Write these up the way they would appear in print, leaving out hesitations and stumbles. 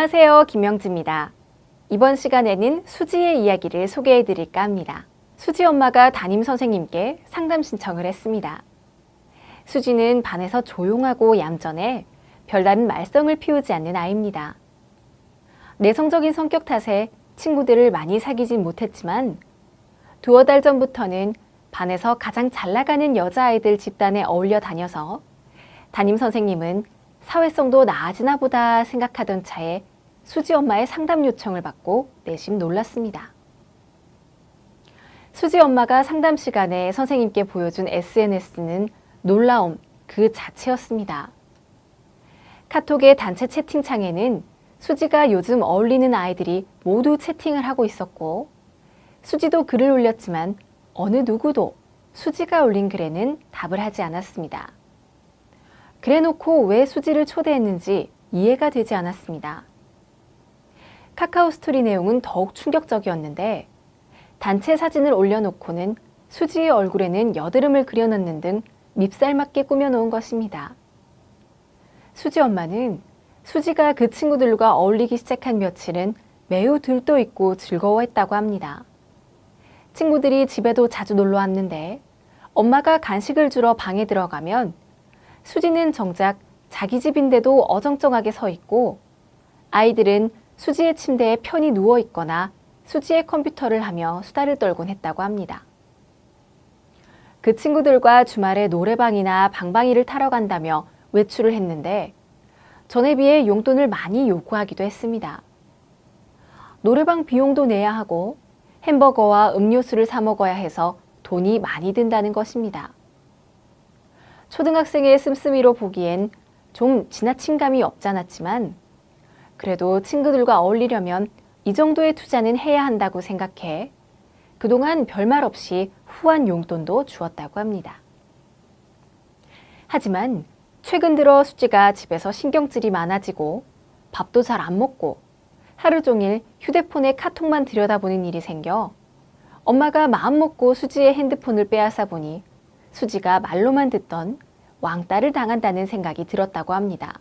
안녕하세요. 김명지입니다. 이번 시간에는 수지의 이야기를 소개해 드릴까 합니다. 수지 엄마가 담임 선생님께 상담 신청을 했습니다. 수지는 반에서 조용하고 얌전해 별다른 말썽을 피우지 않는 아이입니다. 내성적인 성격 탓에 친구들을 많이 사귀진 못했지만 두어 달 전부터는 반에서 가장 잘 나가는 여자아이들 집단에 어울려 다녀서 담임 선생님은 사회성도 나아지나 보다 생각하던 차에 수지 엄마의 상담 요청을 받고 내심 놀랐습니다. 수지 엄마가 상담 시간에 선생님께 보여준 SNS는 놀라움 그 자체였습니다. 카톡의 단체 채팅창에는 수지가 요즘 어울리는 아이들이 모두 채팅을 하고 있었고, 수지도 글을 올렸지만 어느 누구도 수지가 올린 글에는 답을 하지 않았습니다. 그래놓고 왜 수지를 초대했는지 이해가 되지 않았습니다. 카카오 스토리 내용은 더욱 충격적이었는데, 단체 사진을 올려놓고는 수지의 얼굴에는 여드름을 그려넣는 등 밉살맞게 꾸며놓은 것입니다. 수지 엄마는 수지가 그 친구들과 어울리기 시작한 며칠은 매우 들떠 있고 즐거워했다고 합니다. 친구들이 집에도 자주 놀러 왔는데 엄마가 간식을 주러 방에 들어가면 수지는 정작 자기 집인데도 어정쩡하게 서 있고, 아이들은 수지의 침대에 편히 누워 있거나 수지의 컴퓨터를 하며 수다를 떨곤 했다고 합니다. 그 친구들과 주말에 노래방이나 방방이를 타러 간다며 외출을 했는데 전에 비해 용돈을 많이 요구하기도 했습니다. 노래방 비용도 내야 하고 햄버거와 음료수를 사 먹어야 해서 돈이 많이 든다는 것입니다. 초등학생의 씀씀이로 보기엔 좀 지나친 감이 없지 않았지만, 그래도 친구들과 어울리려면 이 정도의 투자는 해야 한다고 생각해 그동안 별말 없이 후한 용돈도 주었다고 합니다. 하지만 최근 들어 수지가 집에서 신경질이 많아지고 밥도 잘 안 먹고 하루 종일 휴대폰에 카톡만 들여다보는 일이 생겨 엄마가 마음먹고 수지의 핸드폰을 빼앗아 보니 수지가 말로만 듣던 왕따를 당한다는 생각이 들었다고 합니다.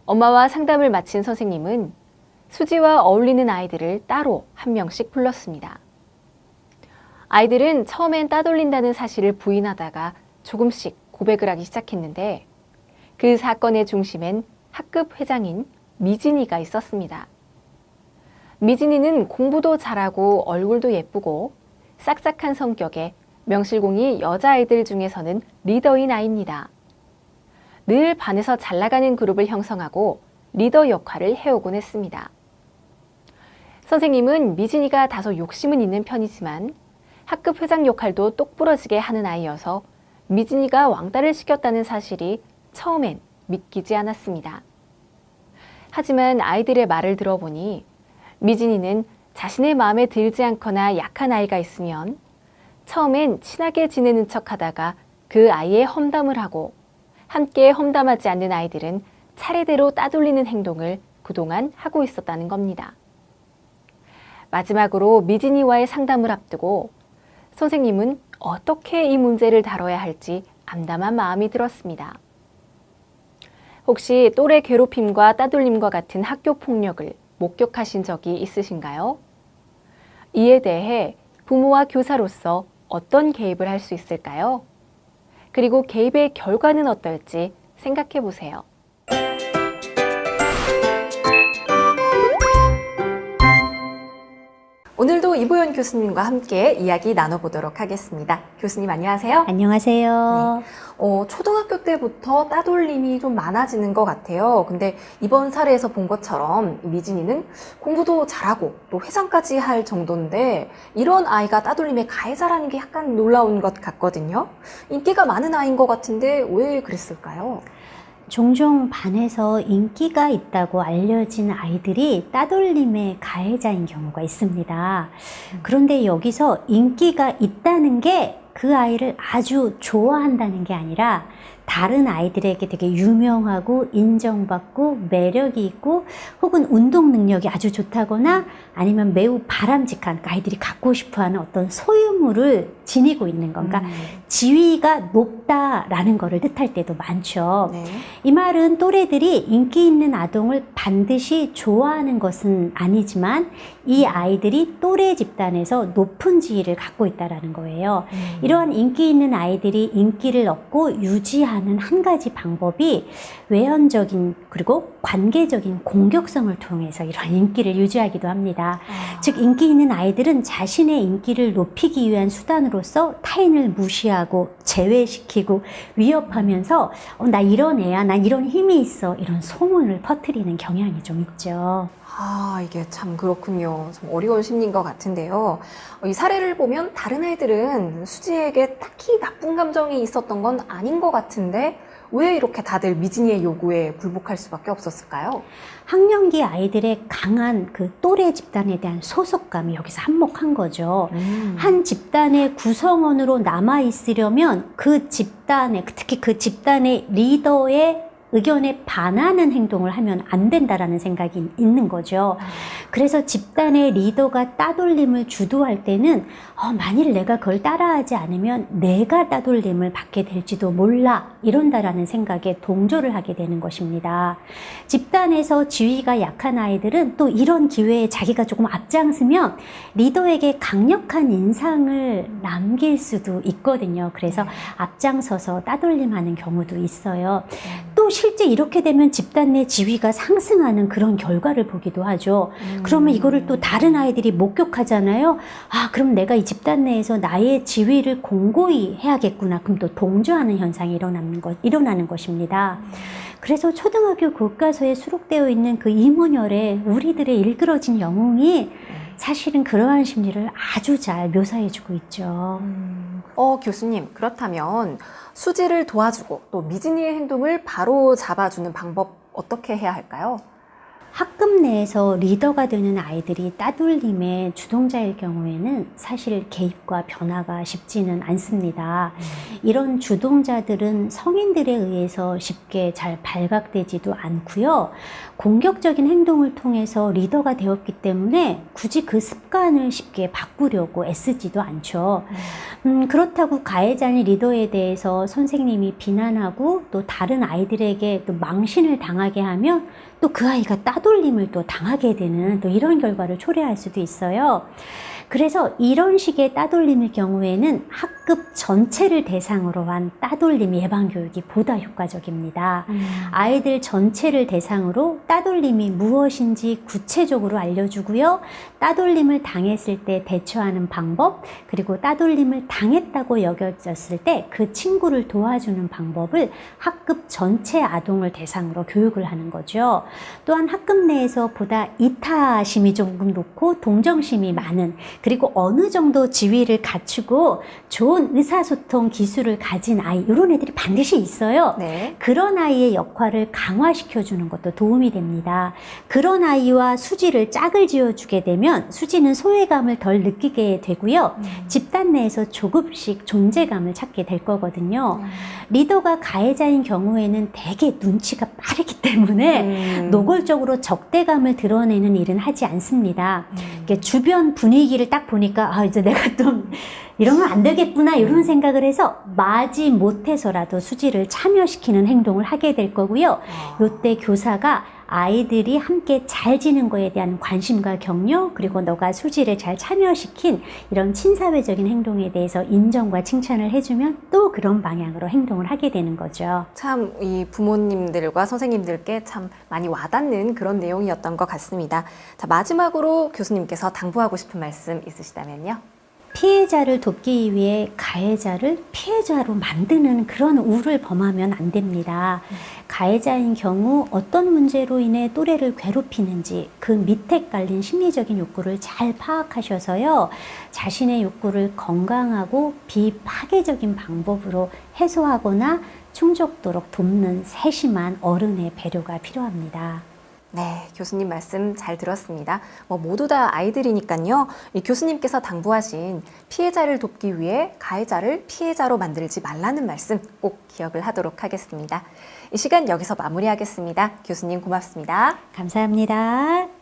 엄마와 상담을 마친 선생님은 수지와 어울리는 아이들을 따로 한 명씩 불렀습니다. 아이들은 처음엔 따돌린다는 사실을 부인하다가 조금씩 고백을 하기 시작했는데, 그 사건의 중심엔 학급 회장인 미진이가 있었습니다. 미진이는 공부도 잘하고 얼굴도 예쁘고 싹싹한 성격에 명실공히 여자아이들 중에서는 리더인 아이입니다. 늘 반에서 잘 나가는 그룹을 형성하고 리더 역할을 해오곤 했습니다. 선생님은 미진이가 다소 욕심은 있는 편이지만 학급 회장 역할도 똑부러지게 하는 아이여서 미진이가 왕따를 시켰다는 사실이 처음엔 믿기지 않았습니다. 하지만 아이들의 말을 들어보니 미진이는 자신의 마음에 들지 않거나 약한 아이가 있으면 처음엔 친하게 지내는 척하다가 그 아이의 험담을 하고, 함께 험담하지 않는 아이들은 차례대로 따돌리는 행동을 그동안 하고 있었다는 겁니다. 마지막으로 미진이와의 상담을 앞두고 선생님은 어떻게 이 문제를 다뤄야 할지 암담한 마음이 들었습니다. 혹시 또래 괴롭힘과 따돌림과 같은 학교 폭력을 목격하신 적이 있으신가요? 이에 대해 부모와 교사로서 어떤 개입을 할 수 있을까요? 그리고 개입의 결과는 어떨지 생각해 보세요. 오늘도 이보연 교수님과 함께 이야기 나눠보도록 하겠습니다. 교수님 안녕하세요. 안녕하세요. 초등학교 때부터 따돌림이 좀 많아지는 것 같아요. 근데 이번 사례에서 본 것처럼 미진이는 공부도 잘하고 또 회장까지 할 정도인데 이런 아이가 따돌림의 가해자라는 게 약간 놀라운 것 같거든요. 인기가 많은 아이인 것 같은데 왜 그랬을까요? 종종 반에서 인기가 있다고 알려진 아이들이 따돌림의 가해자인 경우가 있습니다. 그런데 여기서 인기가 있다는 게 그 아이를 아주 좋아한다는 게 아니라 다른 아이들에게 되게 유명하고 인정받고 매력이 있고 혹은 운동 능력이 아주 좋다거나 아니면 매우 바람직한 아이들이 갖고 싶어하는 어떤 소유물을 지니고 있는 건가 지위가 높다라는 것을 뜻할 때도 많죠. 네. 이 말은 또래들이 인기 있는 아동을 반드시 좋아하는 것은 아니지만 이 아이들이 또래 집단에서 높은 지위를 갖고 있다는 거예요. 이러한 인기 있는 아이들이 인기를 얻고 유지하는 한 가지 방법이 외연적인 그리고 관계적인 공격성을 통해서 이러한 인기를 유지하기도 합니다. 즉 인기 있는 아이들은 자신의 인기를 높이기 위한 수단으로서 타인을 무시하고 제외시키고 위협하면서 나 이런 애야, 나 이런 힘이 있어 이런 소문을 퍼뜨리는 경향이 좀 있죠. 이게 참 그렇군요. 좀 어려운 심리인 것 같은데요. 이 사례를 보면 다른 아이들은 수지에게 딱히 나쁜 감정이 있었던 건 아닌 것 같은데 왜 이렇게 다들 미진이의 요구에 굴복할 수밖에 없었을까요? 학령기 아이들의 강한 그 또래 집단에 대한 소속감이 여기서 한몫한 거죠. 한 집단의 구성원으로 남아 있으려면 그 집단의, 특히 그 집단의 리더의 의견에 반하는 행동을 하면 안 된다라는 생각이 있는 거죠. 그래서 집단의 리더가 따돌림을 주도할 때는 만일 내가 그걸 따라하지 않으면 내가 따돌림을 받게 될지도 몰라 이런다라는 생각에 동조를 하게 되는 것입니다. 집단에서 지위가 약한 아이들은 또 이런 기회에 자기가 조금 앞장서면 리더에게 강력한 인상을 남길 수도 있거든요. 그래서 앞장서서 따돌림하는 경우도 있어요. 또 실제 이렇게 되면 집단 내 지위가 상승하는 그런 결과를 보기도 하죠. 그러면 이거를 또 다른 아이들이 목격하잖아요. 그럼 내가 이 집단 내에서 나의 지위를 공고히 해야겠구나. 그럼 또 동조하는 현상이 일어나는 것입니다. 그래서 초등학교 교과서에 수록되어 있는 그 이문열의 우리들의 일그러진 영웅이 사실은 그러한 심리를 아주 잘 묘사해주고 있죠. 교수님, 그렇다면 수지를 도와주고 또 미진이의 행동을 바로 잡아주는 방법 어떻게 해야 할까요? 학급 내에서 리더가 되는 아이들이 따돌림의 주동자일 경우에는 사실 개입과 변화가 쉽지는 않습니다. 이런 주동자들은 성인들에 의해서 쉽게 잘 발각되지도 않고요. 공격적인 행동을 통해서 리더가 되었기 때문에 굳이 그 습관을 쉽게 바꾸려고 애쓰지도 않죠. 그렇다고 가해자인 리더에 대해서 선생님이 비난하고 또 다른 아이들에게 또 망신을 당하게 하면 또 그 아이가 따돌림을 또 당하게 되는 또 이런 결과를 초래할 수도 있어요. 그래서 이런 식의 따돌림의 경우에는 학급 전체를 대상으로 한 따돌림 예방 교육이 보다 효과적입니다. 아이들 전체를 대상으로 따돌림이 무엇인지 구체적으로 알려주고요. 따돌림을 당했을 때 대처하는 방법, 그리고 따돌림을 당했다고 여겨졌을 때 그 친구를 도와주는 방법을 학급 전체 아동을 대상으로 교육을 하는 거죠. 또한 학급 내에서 보다 이타심이 조금 높고 동정심이 많은, 그리고 어느 정도 지위를 갖추고 좋은 의사소통 기술을 가진 아이, 이런 애들이 반드시 있어요. 네. 그런 아이의 역할을 강화시켜주는 것도 도움이 됩니다. 그런 아이와 수지를 짝을 지어주게 되면 수지는 소외감을 덜 느끼게 되고요. 집단 내에서 조금씩 존재감을 찾게 될 거거든요. 리더가 가해자인 경우에는 되게 눈치가 빠르기 때문에 노골적으로 적대감을 드러내는 일은 하지 않습니다. 주변 분위기를 딱 보니까 이제 내가 좀 이러면 안 되겠구나 이런 생각을 해서 마지 못해서라도 수지를 참여시키는 행동을 하게 될 거고요. 이때 교사가 아이들이 함께 잘 지는 거에 대한 관심과 격려, 그리고 너가 수지를 잘 참여시킨 이런 친사회적인 행동에 대해서 인정과 칭찬을 해주면 또 그런 방향으로 행동을 하게 되는 거죠. 참 이 부모님들과 선생님들께 참 많이 와닿는 그런 내용이었던 것 같습니다. 자, 마지막으로 교수님께서 당부하고 싶은 말씀 있으시다면요. 피해자를 돕기 위해 가해자를 피해자로 만드는 그런 우를 범하면 안 됩니다. 가해자인 경우 어떤 문제로 인해 또래를 괴롭히는지 그 밑에 깔린 심리적인 욕구를 잘 파악하셔서요. 자신의 욕구를 건강하고 비파괴적인 방법으로 해소하거나 충족도록 돕는 세심한 어른의 배려가 필요합니다. 네, 교수님 말씀 잘 들었습니다. 모두 다 아이들이니까요. 이 교수님께서 당부하신 피해자를 돕기 위해 가해자를 피해자로 만들지 말라는 말씀 꼭 기억을 하도록 하겠습니다. 이 시간 여기서 마무리하겠습니다. 교수님 고맙습니다. 감사합니다.